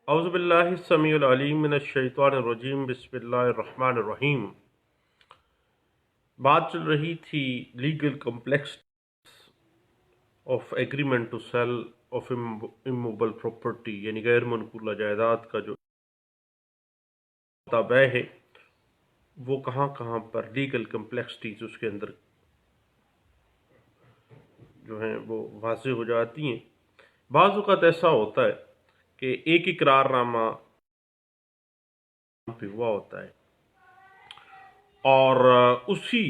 اعوذ باللہ السمیع العلیم من الشیطان الرجیم بسم اللہ الرحمن الرحیم۔ بات چل رہی تھی legal complex of agreement to sell of immovable property, یعنی غیر منقولہ جائیداد کا جو تابع ہے وہ کہاں کہاں پر لیگل کمپلیکسٹیز اس کے اندر جو ہیں وہ واضح ہو جاتی ہیں۔ بعض اوقات ایسا ہوتا ہے کہ ایک اقرار نامہ پہ ہوا ہوتا ہے اور اسی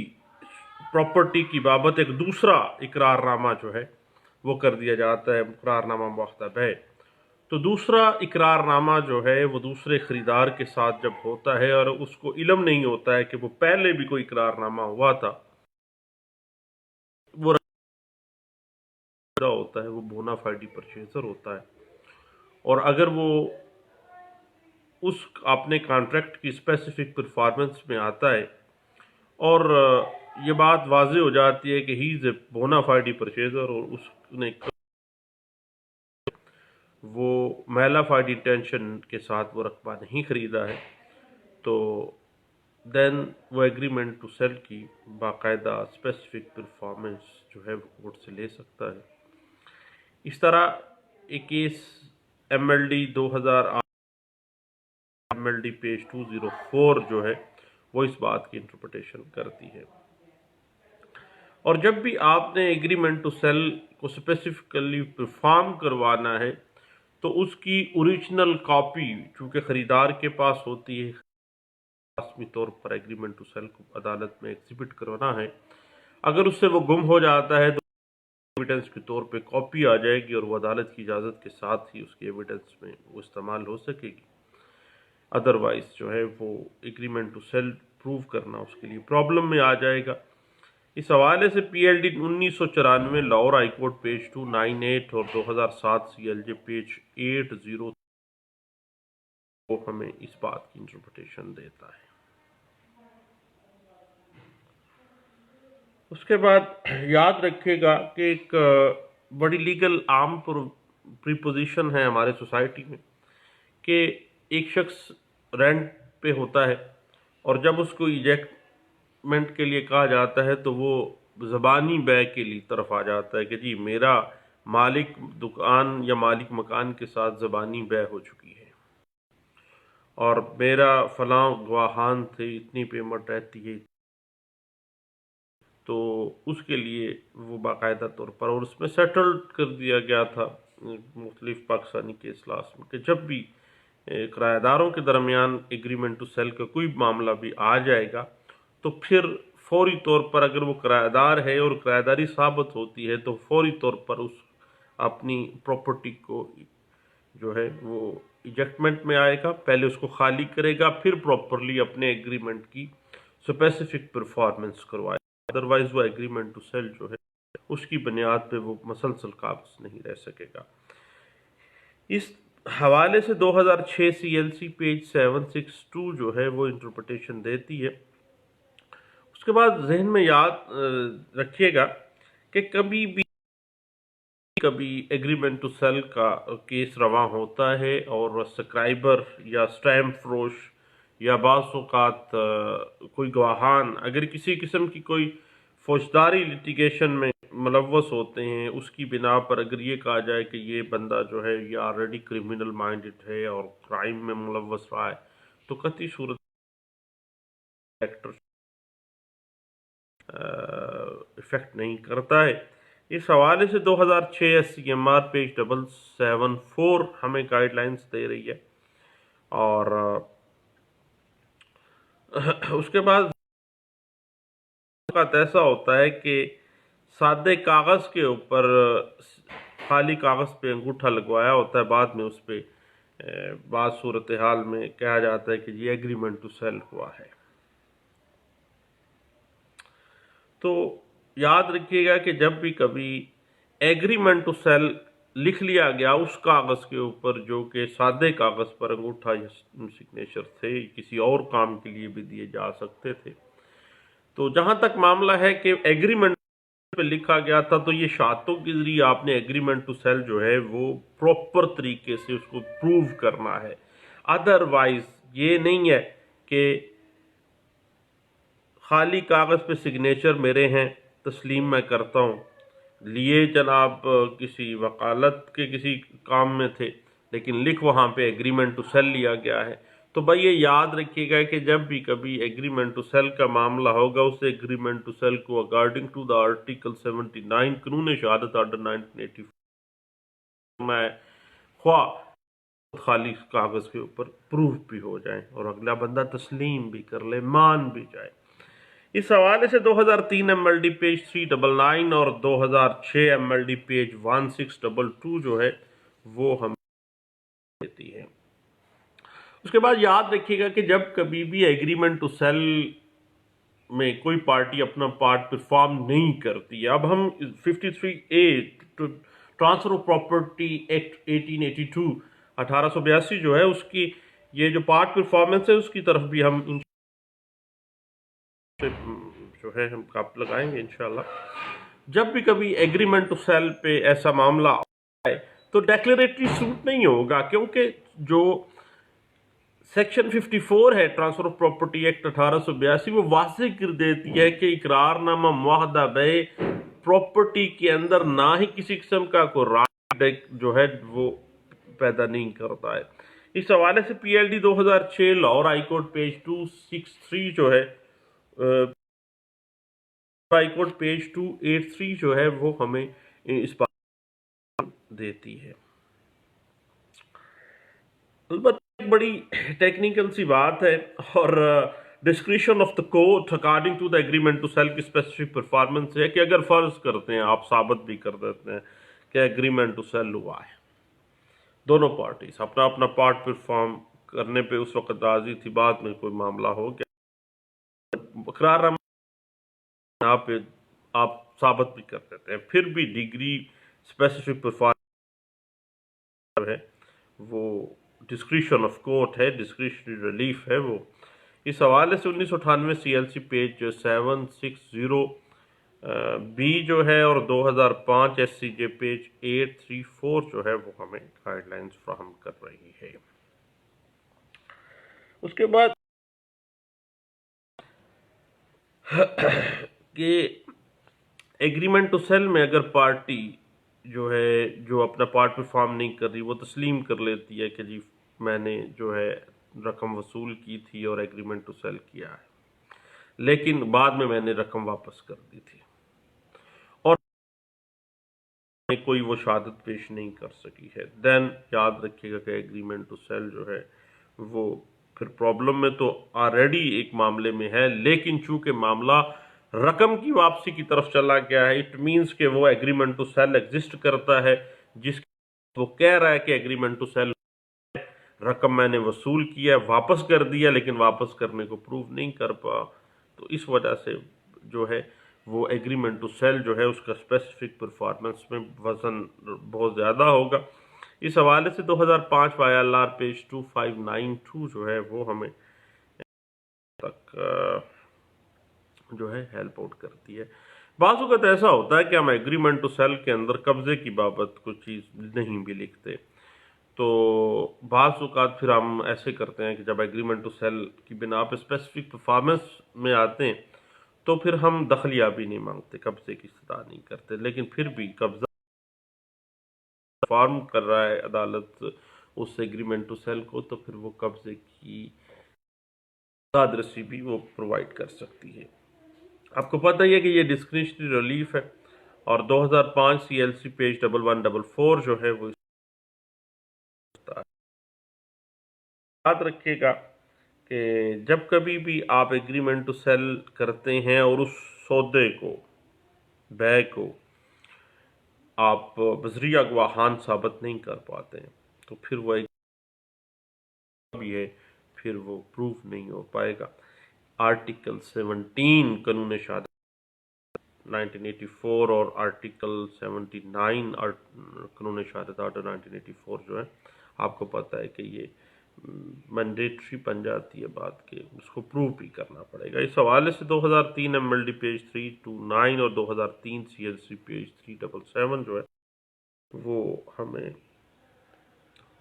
پراپرٹی کی بابت ایک دوسرا اقرار نامہ جو ہے وہ کر دیا جاتا ہے، اقرار نامہ مختب ہے۔ تو دوسرا اقرار نامہ جو ہے وہ دوسرے خریدار کے ساتھ جب ہوتا ہے اور اس کو علم نہیں ہوتا ہے کہ وہ پہلے بھی کوئی اقرار نامہ ہوا تھا، وہ ہوتا ہے، وہ بونا فائڈی پرچیزر ہوتا ہے، اور اگر وہ اس اپنے کانٹریکٹ کی اسپیسیفک پرفارمنس میں آتا ہے اور یہ بات واضح ہو جاتی ہے کہ ہی از اے بونا فائڈی پرچیزر اور اس نے وہ میلا فائڈ انٹینشن کے ساتھ وہ رقبہ نہیں خریدا ہے، تو دین وہ ایگریمنٹ ٹو سیل کی باقاعدہ اسپیسیفک پرفارمنس جو ہے وہ کورٹ سے لے سکتا ہے۔ اس طرح ایک case M L D 2008 M L D page 204 جو ہے وہ اس بات کی انٹرپریٹیشن کرتی ہے۔ اور جب بھی آپ نے ایگریمنٹ ٹو سیل کو اسپیسیفکلی پرفارم کروانا ہے تو اس کی اوریجنل کاپی چونکہ خریدار کے پاس ہوتی ہے، رسمی طور پر ایگریمنٹ ٹو سیل کو عدالت میں ایگزیبٹ کروانا ہے، اگر اس سے وہ گم ہو جاتا ہے تو ایویڈنس کے طور پہ کاپی آ جائے گی اور وہ عدالت کی اجازت کے ساتھ ہی اس کی ایویڈنس میں وہ استعمال ہو سکے گی۔ ادروائز جو ہے وہ ایگریمنٹ ٹو سیل پروو کرنا اس کے لیے پرابلم میں آ جائے گا۔ اس حوالے سے P L D 1994 Lahore high court page 298 اور 2007 سی ایل جے پیج 80 وہ ہمیں اس بات کی انٹرپریٹیشن دیتا ہے۔ اس کے بعد یاد رکھے گا کہ ایک بڑی لیگل عام پریپوزیشن ہے ہمارے سوسائٹی میں کہ ایک شخص رینٹ پہ ہوتا ہے اور جب اس کو ایجیکٹمنٹ کے لیے کہا جاتا ہے تو وہ زبانی بے کے لیے طرف آ جاتا ہے کہ جی میرا مالک دکان یا مالک مکان کے ساتھ زبانی بے ہو چکی ہے اور میرا فلاں گواہان تھے، اتنی پیمنٹ رہتی ہے، تو اس کے لیے وہ باقاعدہ طور پر اور اس میں سیٹل کر دیا گیا تھا مختلف پاکستانی کیس لاس میں کہ جب بھی کرایہ داروں کے درمیان ایگریمنٹ ٹو سیل کا کوئی معاملہ بھی آ جائے گا تو پھر فوری طور پر اگر وہ کرایہ دار ہے اور کرایہ داری ثابت ہوتی ہے تو فوری طور پر اس اپنی پراپرٹی کو جو ہے وہ ایجیکٹمنٹ میں آئے گا، پہلے اس کو خالی کرے گا، پھر پراپرلی اپنے ایگریمنٹ کی اسپیسیفک پرفارمنس کروائے گا، ادروائز وہ ایگریمنٹ ٹو سیل جو ہے اس کی بنیاد پہ وہ مسلسل قابض نہیں رہ سکے گا۔ اس حوالے سے 2006 سی ایل سی پیج 762 جو ہے وہ انٹرپریٹیشن دیتی ہے۔ اس کے بعد ذہن میں یاد رکھیے گا کہ کبھی ایگریمنٹ ٹو سیل کا کیس رواں ہوتا ہے اور سکرائبر یا اسٹیمپ فروش یا بعض اوقات کوئی گواہان اگر کسی قسم کی کوئی فوجداری لٹیگیشن میں ملوث ہوتے ہیں، اس کی بنا پر اگر یہ کہا جائے کہ یہ بندہ جو ہے یہ آلریڈی کرمنل مائنڈڈ ہے اور کرائم میں ملوث رہا ہے تو قطعی صورت افیکٹ نہیں کرتا ہے۔ اس حوالے سے 2006 S C M R page 774 ہمیں گائیڈ لائنز دے رہی ہے۔ اور اس کے بعد ایسا ہوتا ہے کہ سادے کاغذ کے اوپر خالی کاغذ پہ انگوٹھا لگوایا ہوتا ہے، بعد میں اس پہ بعض صورتحال میں کہا جاتا ہے کہ یہ ایگریمنٹ ٹو سیل ہوا ہے۔ تو یاد رکھیے گا کہ جب بھی کبھی ایگریمنٹ ٹو سیل لکھ لیا گیا اس کاغذ کے اوپر جو کہ سادے کاغذ پر انگوٹھا یا سگنیچر تھے، کسی اور کام کے لیے بھی دیے جا سکتے تھے، تو جہاں تک معاملہ ہے کہ ایگریمنٹ پہ لکھا گیا تھا تو یہ شہادتوں کے ذریعے آپ نے ایگریمنٹ ٹو سیل جو ہے وہ پراپر طریقے سے اس کو پروو کرنا ہے. ادروائز یہ نہیں ہے کہ خالی کاغذ پہ سگنیچر میرے ہیں، تسلیم میں کرتا ہوں، لیے جناب کسی وکالت کے کسی کام میں تھے لیکن لکھ وہاں پہ ایگریمنٹ ٹو سیل لیا گیا ہے. تو بھائی یہ یاد رکھیے گا کہ جب بھی کبھی ایگریمنٹ ٹو سیل کا معاملہ ہوگا اس ایگریمنٹ ٹو سیل کو اکارڈنگ ٹو دا آرٹیکل 79 قانون شہادت آرڈر 1984 میں خواہ خالی کاغذ کے اوپر پروف بھی ہو جائیں اور اگلا بندہ تسلیم بھی کر لے، مان بھی جائے. اس حوالے سے 2003 ایم ایل ڈی پیج 399 اور 2006 ایم ایل ڈی پیج 1622 جو ہے وہ ہم دیتی ہے. اس کے بعد یاد رکھیے گا کہ جب کبھی بھی ایگریمنٹ ٹو سیل میں کوئی پارٹی اپنا پارٹ پرفارم نہیں کرتی ہے، اب ہم 53A transfer of property act 1882 1882 جو ہے اس کی یہ جو پارٹ پرفارمنس ہے اس کی طرف بھی ہم جو ہے ہم کاپ لگائیں گے انشاءاللہ. جب بھی کبھی ایگریمنٹ ٹو سیل پہ ایسا معاملہ آئے تو ڈیکلیریٹری سوٹ نہیں ہوگا، کیونکہ جو سیکشن 54 ہے ٹرانسفر آف پراپرٹی ایکٹ 1882 وہ واضح کر دیتی ہے کہ اقرار نامہ معاہدہ بے پراپرٹی کے اندر نہ ہی کسی قسم کا کوئی رائٹ جو ہے وہ پیدا نہیں کرتا ہے. اس حوالے سے P L D 2006 Lahore high court page 263 جو ہے ہائی کورٹ پیج 283 جو ہے وہ ہمیں اس بات دیتی ہے. البتہ ایک بڑی ٹیکنیکل سی بات ہے اور discretion of the court according to the agreement to sell کی اسپیسیفک پرفارمنس ہے کہ اگر فرض کرتے ہیں آپ ثابت بھی کر دیتے ہیں کہ ایگریمنٹ ٹو سیل ہوا ہے، دونوں پارٹیز اپنا اپنا پارٹ پرفارم کرنے پہ اس وقت راضی تھی، بعد میں کوئی معاملہ ہو گیا، اقرار نامہ پہ آپ ثابت بھی کر دیتے ہیں، پھر بھی ڈگری اسپیسیفک پرفارمنس ہے وہ ڈسکریشن آف کورٹ ہے، ڈسکریشنری ریلیف ہے وہ. اس حوالے سے 1998 C L C page 760 B جو ہے اور 2005 ایس سی جے پیج 834 جو ہے وہ ہمیں گائیڈ لائنز فراہم کر رہی ہے. اس کے بعد کہ ایگریمنٹ ٹو سیل میں اگر پارٹی جو ہے جو اپنا پارٹ پرفارم نہیں کر رہی وہ تسلیم کر لیتی ہے کہ جی میں نے جو ہے رقم وصول کی تھی اور ایگریمنٹ ٹو سیل کیا ہے لیکن بعد میں نے رقم واپس کر دی تھی اور کوئی وہ شہادت پیش نہیں کر سکی ہے، دین یاد رکھیے گا کہ ایگریمنٹ ٹو سیل جو ہے وہ پھر پرابلم میں تو آلریڈی ایک معاملے میں ہے، لیکن چونکہ معاملہ رقم کی واپسی کی طرف چلا گیا ہے، اٹ مینس کہ وہ ایگریمنٹ ٹو سیل ایگزسٹ کرتا ہے جس وہ کہہ رہا ہے کہ ایگریمنٹ ٹو سیل رقم میں نے وصول کیا واپس کر دیا لیکن واپس کرنے کو پروو نہیں کر پا، تو اس وجہ سے جو ہے وہ ایگریمنٹ ٹو سیل جو ہے اس کا اسپیسیفک پرفارمنس میں وزن بہت زیادہ ہوگا. اس حوالے سے 2005 وائی ایل آر پیج 2592 جو ہے وہ ہمیں تک جو ہے ہیلپ آؤٹ کرتی ہے. بعض اوقات ایسا ہوتا ہے کہ ہم ایگریمنٹ ٹو سیل کے اندر قبضے کی بابت کوئی چیز نہیں بھی لکھتے، تو بعض اوقات پھر ہم ایسے کرتے ہیں کہ جب ایگریمنٹ ٹو سیل کی بنا پہ اسپیسیفک پرفارمنس میں آتے ہیں تو پھر ہم دخلیابی نہیں مانگتے، قبضے کی استدعا نہیں کرتے، لیکن پھر بھی قبضہ فارم کر رہا ہے عدالت اس ایگریمنٹ ٹو سیل کو تو پھر وہ قبضے کی رسی بھی وہ پرووائڈ کر سکتی ہے. آپ کو پتہ ہی ہے کہ یہ ڈسکریشنری ریلیف ہے اور 2005 سی ایل سی پیج 1144 جو ہے وہ یاد رکھیے گا کہ جب کبھی بھی آپ ایگریمنٹ ٹو سیل کرتے ہیں اور اس سودے کو بے کو آپ بذریعہ گواہان ثابت نہیں کر پاتے ہیں تو پھر وہ بھی ہے پھر وہ پروف نہیں ہو پائے گا. آرٹیکل 17 قانون شہادت 1984 اور آرٹیکل 79 قانون شہادت آرڈر 1984 جو ہے آپ کو پتہ ہے کہ یہ مینڈیٹری بن جاتی ہے بات کہ اس کو پروو بھی کرنا پڑے گا۔ اس حوالے سے 2003 MLD پیج 329 اور 2003 CLC پیج 377 جو ہے وہ ہمیں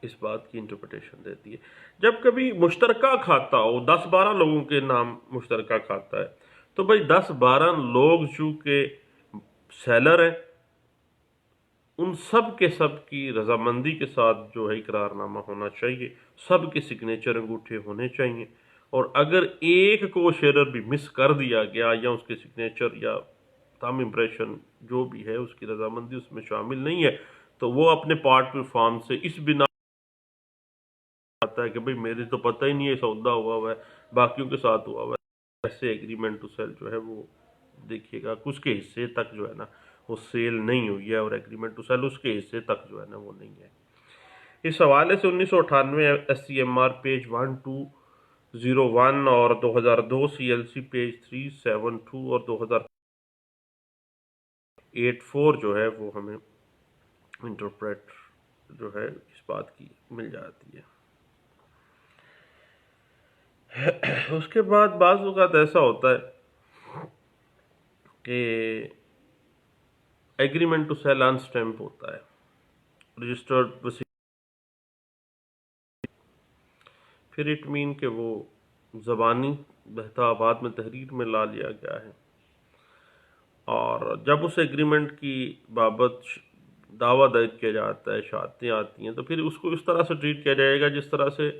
اس بات کی انٹرپریٹیشن دیتی ہے۔ جب کبھی مشترکہ کھاتا ہو، 10-12 لوگوں کے نام مشترکہ کھاتا ہے، تو بھائی 10-12 لوگ چونکہ سیلر ہیں، ان سب کے سب کی رضامندی کے ساتھ جو ہے اقرار نامہ ہونا چاہیے، سب کے سگنیچر انگوٹھے ہونے چاہیے، اور اگر ایک کو شیئرر بھی مس کر دیا گیا یا اس کے سگنیچر یا تھم امپریشن جو بھی ہے اس کی رضامندی اس میں شامل نہیں ہے، تو وہ اپنے پارٹنر فارم سے اس بنا آتا ہے کہ بھئی میرے تو پتہ ہی نہیں ہے سودا ہوا ہے، باقیوں کے ساتھ ہوا ہے۔ ایسے ایگریمنٹ ٹو سیل جو ہے وہ دیکھیے گا کہ اس کے حصے تک جو ہے نا وہ سیل نہیں ہوئی ہے، اور ایگریمنٹ ٹو سیل اس کے حصے تک جو ہے نا وہ نہیں ہے۔ اس حوالے سے 1998 SCMR پیج 1201 اور 2002 CLC پیج 372 اور 2084 جو ہے وہ ہمیں انٹرپریٹ جو ہے اس بات کی مل جاتی ہے۔ اس کے بعد بعض اوقات ایسا ہوتا ہے کہ agreement to sell on stamp ہوتا ہے، رجسٹرڈ، پھر اٹ مین کہ وہ زبانی بہتاباد میں تحریر میں لا لیا گیا ہے، اور جب اس ایگریمنٹ کی بابت دعویٰ درج کیا جاتا ہے، شہادتیں آتی ہیں، تو پھر اس کو اس طرح سے ٹریٹ کیا جائے گا جس طرح سے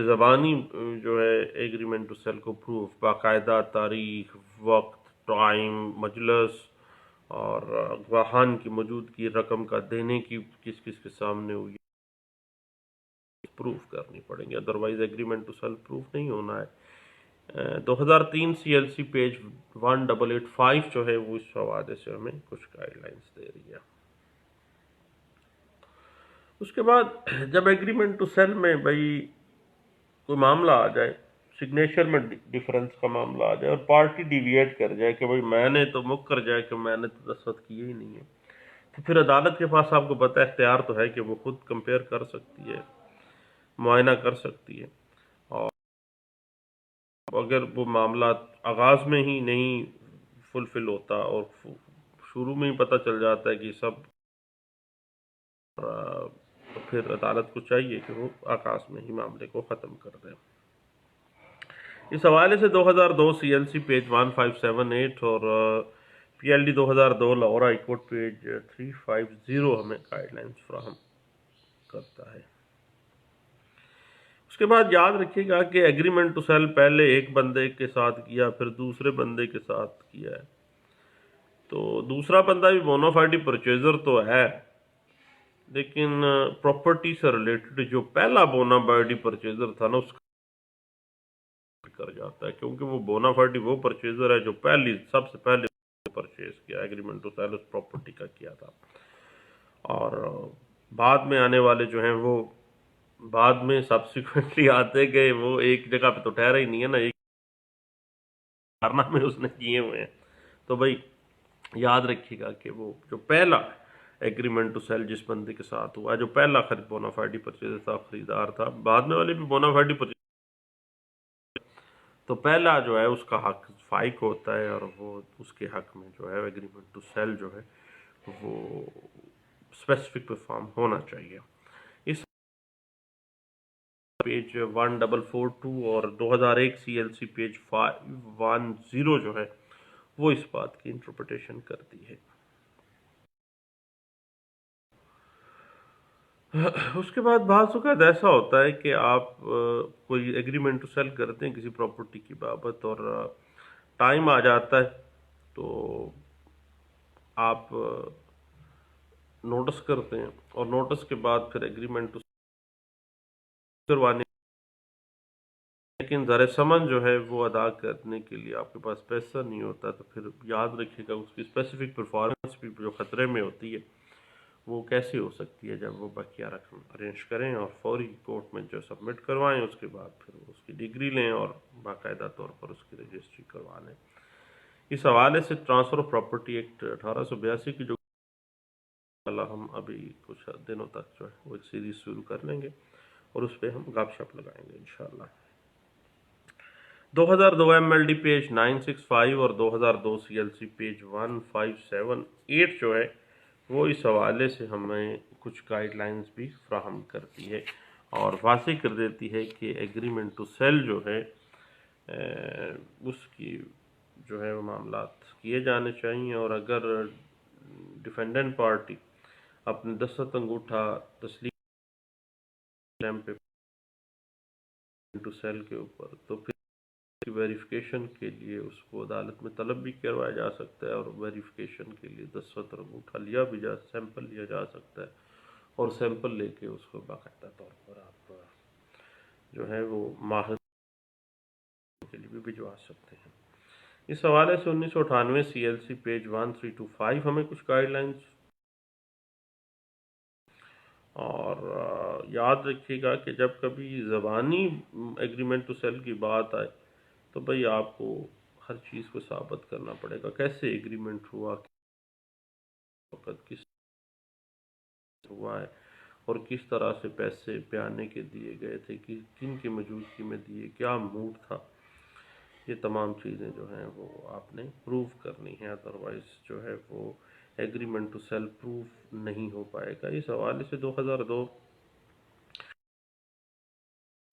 زبانی جو ہے ایگریمنٹ ٹو سیل کو پروف، باقاعدہ تاریخ، وقت، ٹائم، مجلس اور گواہان کی موجودگی، رقم کا دینے کی کس کس کے سامنے ہوئی پروف کرنی پڑیں گے، otherwise agreement to sell proof نہیں ہونا ہے۔ 2003 CLC پیج 1885 جو ہے وہ اس حوالے سے ہمیں کچھ گائیڈ لائنز دے رہی ہے۔ اس کے بعد جب ایگریمنٹ ٹو سیل میں بھائی کوئی معاملہ آ جائے، سگنیچر میں ڈیفرنس کا معاملہ آ جائے اور پارٹی ڈیویٹ کر جائے کہ بھائی میں نے تو مکر جائے کہ میں نے تو دستخط کیے ہی نہیں ہے، تو پھر عدالت کے پاس آپ کو پتہ اختیار تو ہے کہ وہ خود کمپیئر کر سکتی ہے، معائنہ کر سکتی ہے، اور اگر وہ معاملات آغاز میں ہی نہیں فلفل ہوتا اور شروع میں ہی پتہ چل جاتا ہے کہ سب، تو پھر عدالت کو چاہیے کہ وہ آغاز میں ہی معاملے کو ختم کر دے۔ اس حوالے سے 2002 CLC پیج 1578 اور PLD 2002 Lahore high court page 350 ہمیں گائیڈ لائنز فراہم کرتا ہے۔ اس کے بعد یاد رکھیے گا کہ ایگریمنٹ ٹو سیل پہلے ایک بندے کے ساتھ کیا، پھر دوسرے بندے کے ساتھ کیا ہے، تو دوسرا بندہ بھی بونافائیڈ پرچیزر تو ہے، لیکن پراپرٹی سے ریلیٹڈ جو پہلا بونافائیڈ پرچیزر تھا نا اس کر جاتا ہے، کیونکہ وہ بونافائیڈ وہ پرچیزر ہے جو سب سے پہلے پرچیز کیا، ایگریمنٹ ٹو سیل اس پراپرٹی کا کیا تھا، اور بعد میں آنے والے جو ہیں وہ بعد میں سبسیکوینٹلی آتے گئے، وہ ایک جگہ پہ تو ٹھہرا ہی نہیں ہے نا، ایک کارنامے اس نے کیے ہوئے ہیں۔ تو بھائی یاد رکھیے گا کہ وہ جو پہلا ایگریمنٹ ٹو سیل جس بندے کے ساتھ ہوا، جو پہلا بونافائیڈ پرچیزر تھا، خریدار تھا، بعد میں والے بھی بونافائیڈ پرچیزر، تو پہلا جو ہے اس کا حق فائق ہوتا ہے، اور وہ اس کے حق میں جو ہے ایگریمنٹ ٹو سیل جو ہے وہ اسپیسیفک پرفارم ہونا چاہیے۔ اس پیج 1442 اور 2001 CLC پیج 510 جو ہے وہ اس بات کی انٹرپریٹیشن کرتی ہے۔ اس کے بعد بعض اوقات ایسا ہوتا ہے کہ آپ کوئی ایگریمنٹ ٹو سیل کرتے ہیں کسی پراپرٹی کی بابت، اور ٹائم آ جاتا ہے تو آپ نوٹس کرتے ہیں، اور نوٹس کے بعد پھر ایگریمنٹ ٹو کروانے، لیکن زر ثمن جو ہے وہ ادا کرنے کے لیے آپ کے پاس پیسہ نہیں ہوتا، تو پھر یاد رکھیے گا اس کی اسپیسیفک پرفارمنس بھی جو خطرے میں ہوتی ہے وہ کیسے ہو سکتی ہے، جب وہ بقیہ رقم ارینج کریں اور فوری کورٹ میں جو سبمٹ کروائیں، اس کے بعد پھر اس کی ڈگری لیں اور باقاعدہ طور پر اس کی رجسٹری کروا لیں۔ اس حوالے سے ٹرانسفر آف پراپرٹی ایکٹ 1882 کی جو ہم ابھی کچھ دنوں تک جو ہے وہ ایک سیریز شروع کر لیں گے، اور اس پہ ہم گپ شپ لگائیں گے انشاءاللہ۔ 2002 MLD پیج 965 اور 2002 CLC پیج 1578 جو ہے وہ اس حوالے سے ہمیں کچھ گائیڈ لائنز بھی فراہم کرتی ہے اور واضح کر دیتی ہے کہ ایگریمنٹ ٹو سیل جو ہے اس کی جو ہے وہ معاملات کیے جانے چاہیے، اور اگر ڈیفینڈنٹ پارٹی اپنے دستخط انگوٹھا تسلیم پہ ٹو سیل کے اوپر، تو پھر ویریفیکیشن کے لیے اس کو عدالت میں طلب بھی کروایا جا سکتا ہے، اور ویریفیکیشن کے لیے دستخط انگوٹھا سیمپل لیا جا سکتا ہے، اور سیمپل لے کے اس کو باقاعدہ طور پر آپ جو ہے وہ ماہر کے لیے بھی بھجوا سکتے ہیں۔ اس حوالے سے 1998 CLC پیج 1325 ہمیں کچھ گائیڈ لائنز، اور یاد رکھیے گا کہ جب کبھی زبانی ایگریمنٹ ٹو سیل کی بات آئے تو بھئی آپ کو ہر چیز کو ثابت کرنا پڑے گا، کیسے ایگریمنٹ ہوا، وقت کس ہوا ہے، اور کس طرح سے پیسے پیانے کے دیے گئے تھے، کن کی موجودگی میں دیے، کیا موڈ تھا، یہ تمام چیزیں جو ہیں وہ آپ نے پروف کرنی ہیں، ادروائز جو ہے وہ ایگریمنٹ ٹو سیل پروف نہیں ہو پائے گا۔ اس حوالے سے 2002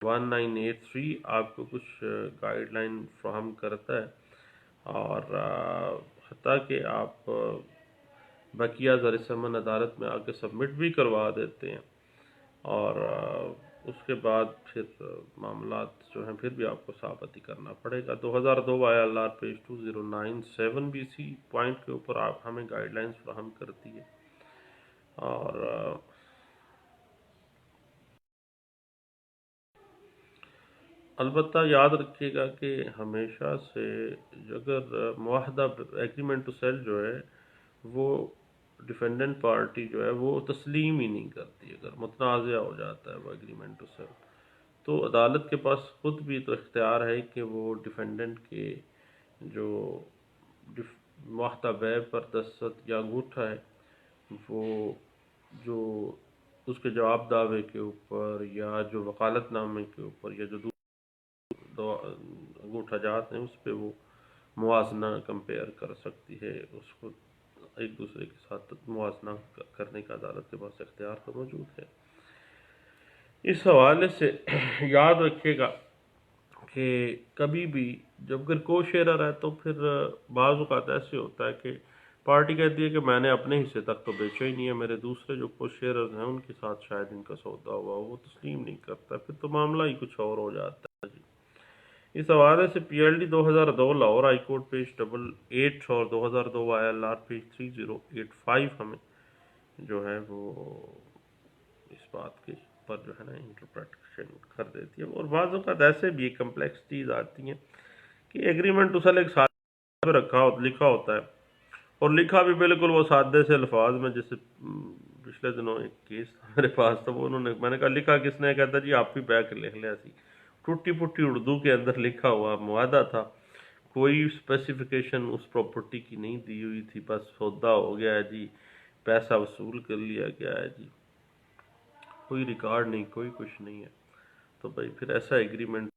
1983 آپ کو کچھ گائیڈ لائن فراہم کرتا ہے، اور حتیٰ کہ آپ بقیہ زر ثمن عدالت میں آ کے سبمٹ بھی کروا دیتے ہیں، اور اس کے بعد پھر معاملات جو ہیں پھر بھی آپ کو ثابت ہی کرنا پڑے گا۔ 2002 ILR پیج 2097 بھی اسی پوائنٹ کے اوپر آپ ہمیں گائیڈ لائنز فراہم کرتی ہے، اور البتہ یاد رکھیے گا کہ ہمیشہ سے اگر معاہدہ ایگریمنٹ ٹو سیل جو ہے وہ ڈیفینڈنٹ پارٹی جو ہے وہ تسلیم ہی نہیں کرتی، اگر متنازع ہو جاتا ہے وہ ایگریمنٹ ٹو سیل، تو عدالت کے پاس خود بھی تو اختیار ہے کہ وہ ڈیفینڈنٹ کے جو معاہدہ بیع پر دستخط یا انگوٹھا ہے وہ جو اس کے جواب دعوے کے اوپر یا جو وکالت نامے کے اوپر یا جو انگوٹھا جات ہیں اس پہ وہ موازنہ کمپیئر کر سکتی ہے، اس کو ایک دوسرے کے ساتھ موازنہ کرنے کا عدالت کے پاس اختیار تو موجود ہے۔ اس حوالے سے یاد رکھیے گا کہ کبھی بھی جب اگر کو شیئرر ہے تو پھر بعض اوقات ایسے ہوتا ہے کہ پارٹی کہتی ہے کہ میں نے اپنے حصے تک تو بیچا ہی نہیں ہے، میرے دوسرے جو کو شیئرر ہیں ان کے ساتھ شاید ان کا سودا ہوا، وہ تسلیم نہیں کرتا، پھر تو معاملہ ہی کچھ اور ہو جاتا ہے جی۔ اس حوالے سے PLD 2002 Lahore high court page 88 اور 2002 ILR پیج 3085 ہمیں جو ہے وہ اس بات کے پر جو ہے نا انٹرپریٹیشن کر دیتی ہے، اور بعض اوقات ایسے بھی کمپلیکس چیز آتی ہیں کہ ایگریمنٹ ٹو سیل ایک ساتھ لکھا ہوتا ہے، اور لکھا بھی بالکل وہ سادے سے الفاظ میں، جیسے پچھلے دنوں ایک کیس میرے پاس تھا، وہ میں نے کہا لکھا کس نے، کہتا جی آپ بھی بیک لکھ لیا سی، ٹوٹی پھوٹی اردو کے اندر لکھا ہوا معاہدہ تھا، کوئی اسپیسیفیکیشن اس پراپرٹی کی نہیں دی ہوئی تھی، بس سودا ہو گیا ہے جی، پیسہ وصول کر لیا گیا ہے جی، کوئی ریکارڈ نہیں، کوئی کچھ نہیں ہے، تو بھائی پھر ایسا ایگریمنٹ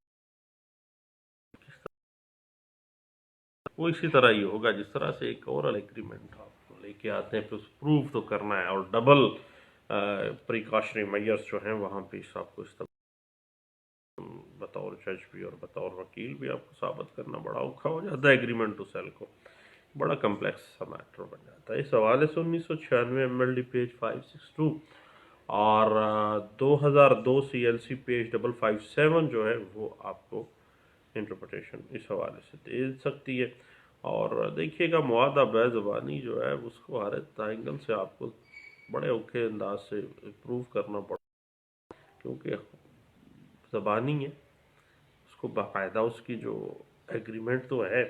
وہ اسی طرح ہی ہوگا جس طرح سے ایک اورل ایگریمنٹ آپ لے کے آتے ہیں، پھر اس پروف تو کرنا ہے، اور ڈبل پریکاشنری میئرز جو ہیں وہاں پہ آپ کو بطور جج بھی اور بطور وکیل بھی آپ کو ثابت کرنا بڑا اوکھا ہو جاتا ہے، ایگریمنٹ ٹو سیل کو بڑا کمپلیکس سا میٹر بن جاتا ہے۔ اس حوالے سے 1996 MLD پیج 562 اور 2002 CLC پیج 557 جو ہے وہ آپ کو انٹرپریٹیشن اس حوالے سے دے سکتی ہے، اور دیکھیے گا معاہدہ بیع زبانی جو ہے اس کو ہر اینگل سے آپ کو بڑے اوکھے انداز سے پروف کرنا پڑتا، کیونکہ زبانی ہے، اس کو باقاعدہ اس کی جو ایگریمنٹ تو ہے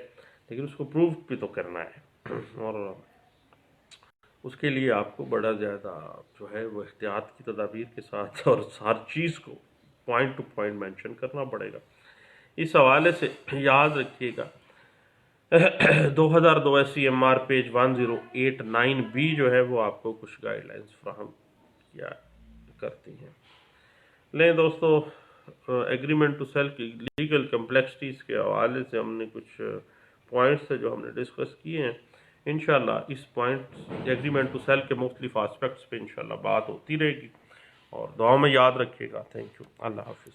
لیکن اس کو پروف بھی تو کرنا ہے، اور اس کے لیے آپ کو بڑا زیادہ جو ہے وہ احتیاط کی تدابیر کے ساتھ اور ہر چیز کو پوائنٹ ٹو پوائنٹ مینشن کرنا پڑے گا۔ اس حوالے سے یاد رکھیے گا 2002 SCMR پیج 1089B جو ہے وہ آپ کو کچھ گائیڈ لائنز فراہم کیا کرتی ہیں۔ لیں دوستو، ایگریمنٹ ٹو سیل کی لیگل کمپلیکسٹیز کے حوالے سے ہم نے کچھ پوائنٹس جو ہم نے ڈسکس کیے ہیں. انشاءاللہ اس پوائنٹس ایگریمنٹ ٹو سیل کے مختلف آسپیکٹس پہ انشاءاللہ بات ہوتی رہے گی، اور دعاؤں میں یاد رکھیے گا. Thank you. اللہ حافظ.